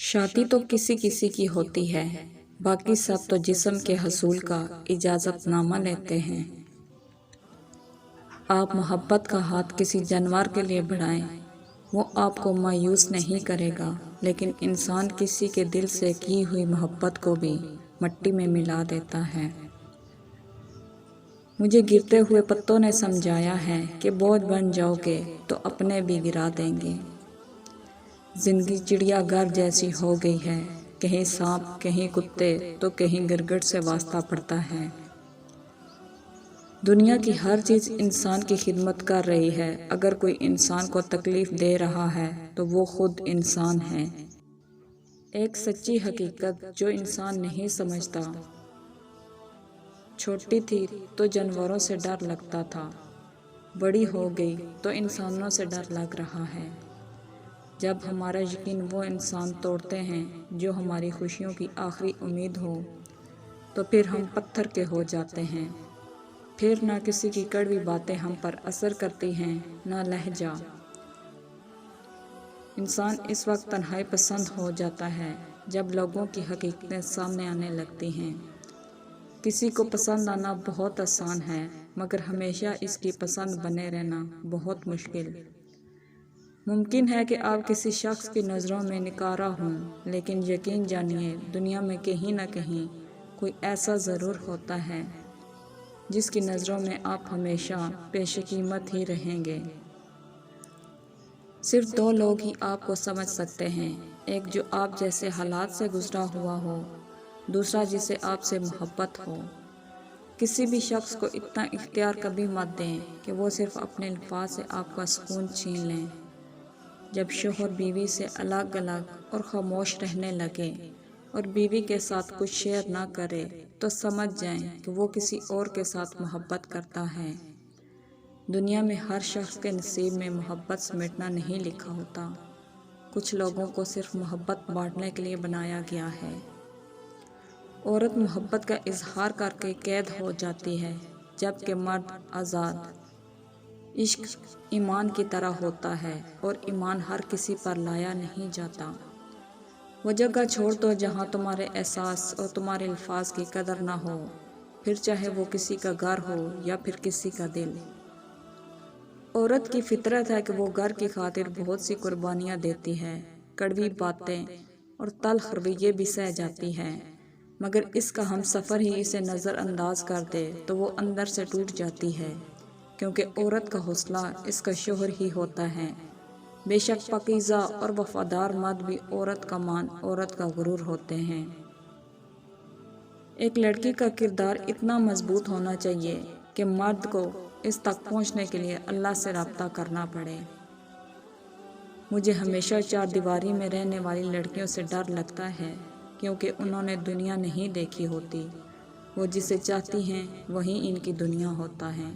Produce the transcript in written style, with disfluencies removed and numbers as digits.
شادی تو کسی کسی کی ہوتی ہے، باقی سب تو جسم کے حصول کا اجازت نامہ لیتے ہیں۔ آپ محبت کا ہاتھ کسی جانور کے لیے بڑھائیں، وہ آپ کو مایوس نہیں کرے گا، لیکن انسان کسی کے دل سے کی ہوئی محبت کو بھی مٹی میں ملا دیتا ہے۔ مجھے گرتے ہوئے پتوں نے سمجھایا ہے کہ بوجھ بن جاؤ گے تو اپنے بھی گرا دیں گے۔ زندگی چڑیا گھر جیسی ہو گئی ہے، کہیں سانپ، کہیں کتے تو کہیں گرگٹ سے واسطہ پڑتا ہے۔ دنیا کی ہر چیز انسان کی خدمت کر رہی ہے، اگر کوئی انسان کو تکلیف دے رہا ہے تو وہ خود انسان ہے۔ ایک سچی حقیقت جو انسان نہیں سمجھتا۔ چھوٹی تھی تو جانوروں سے ڈر لگتا تھا، بڑی ہو گئی تو انسانوں سے ڈر لگ رہا ہے۔ جب ہمارا یقین وہ انسان توڑتے ہیں جو ہماری خوشیوں کی آخری امید ہو، تو پھر ہم پتھر کے ہو جاتے ہیں۔ پھر نہ کسی کی کڑوی باتیں ہم پر اثر کرتی ہیں، نہ لہجہ۔ انسان اس وقت تنہائی پسند ہو جاتا ہے جب لوگوں کی حقیقتیں سامنے آنے لگتی ہیں۔ کسی کو پسند آنا بہت آسان ہے، مگر ہمیشہ اس کی پسند بنے رہنا بہت مشکل۔ ممکن ہے کہ آپ کسی شخص کی نظروں میں نکارا ہوں، لیکن یقین جانیے دنیا میں کہیں نہ کہیں کوئی ایسا ضرور ہوتا ہے جس کی نظروں میں آپ ہمیشہ پیش قیمت ہی رہیں گے۔ صرف دو لوگ ہی آپ کو سمجھ سکتے ہیں، ایک جو آپ جیسے حالات سے گزرا ہوا ہو، دوسرا جسے آپ سے محبت ہو۔ کسی بھی شخص کو اتنا اختیار کبھی مت دیں کہ وہ صرف اپنے الفاظ سے آپ کا سکون چھین لیں۔ جب شوہر بیوی سے الگ الگ اور خاموش رہنے لگے اور بیوی کے ساتھ کچھ شیئر نہ کرے تو سمجھ جائیں کہ وہ کسی اور کے ساتھ محبت کرتا ہے۔ دنیا میں ہر شخص کے نصیب میں محبت سمیٹنا نہیں لکھا ہوتا، کچھ لوگوں کو صرف محبت بانٹنے کے لیے بنایا گیا ہے۔ عورت محبت کا اظہار کر کے قید ہو جاتی ہے، جبکہ مرد آزاد۔ عشق ایمان کی طرح ہوتا ہے اور ایمان ہر کسی پر لایا نہیں جاتا۔ وہ جگہ چھوڑ دو جہاں تمہارے احساس اور تمہارے الفاظ کی قدر نہ ہو، پھر چاہے وہ کسی کا گھر ہو یا پھر کسی کا دل۔ عورت کی فطرت ہے کہ وہ گھر کی خاطر بہت سی قربانیاں دیتی ہے، کڑوی باتیں اور تلخ رویے بھی سہ جاتی ہے، مگر اس کا ہم سفر ہی اسے نظر انداز کر دے تو وہ اندر سے ٹوٹ جاتی ہے، کیونکہ عورت کا حوصلہ اس کا شوہر ہی ہوتا ہے۔ بے شک پاکیزہ اور وفادار مرد بھی عورت کا مان، عورت کا غرور ہوتے ہیں۔ ایک لڑکی کا کردار اتنا مضبوط ہونا چاہیے کہ مرد کو اس تک پہنچنے کے لیے اللہ سے رابطہ کرنا پڑے۔ مجھے ہمیشہ چار دیواری میں رہنے والی لڑکیوں سے ڈر لگتا ہے، کیونکہ انہوں نے دنیا نہیں دیکھی ہوتی۔ وہ جسے چاہتی ہیں وہی ان کی دنیا ہوتا ہے۔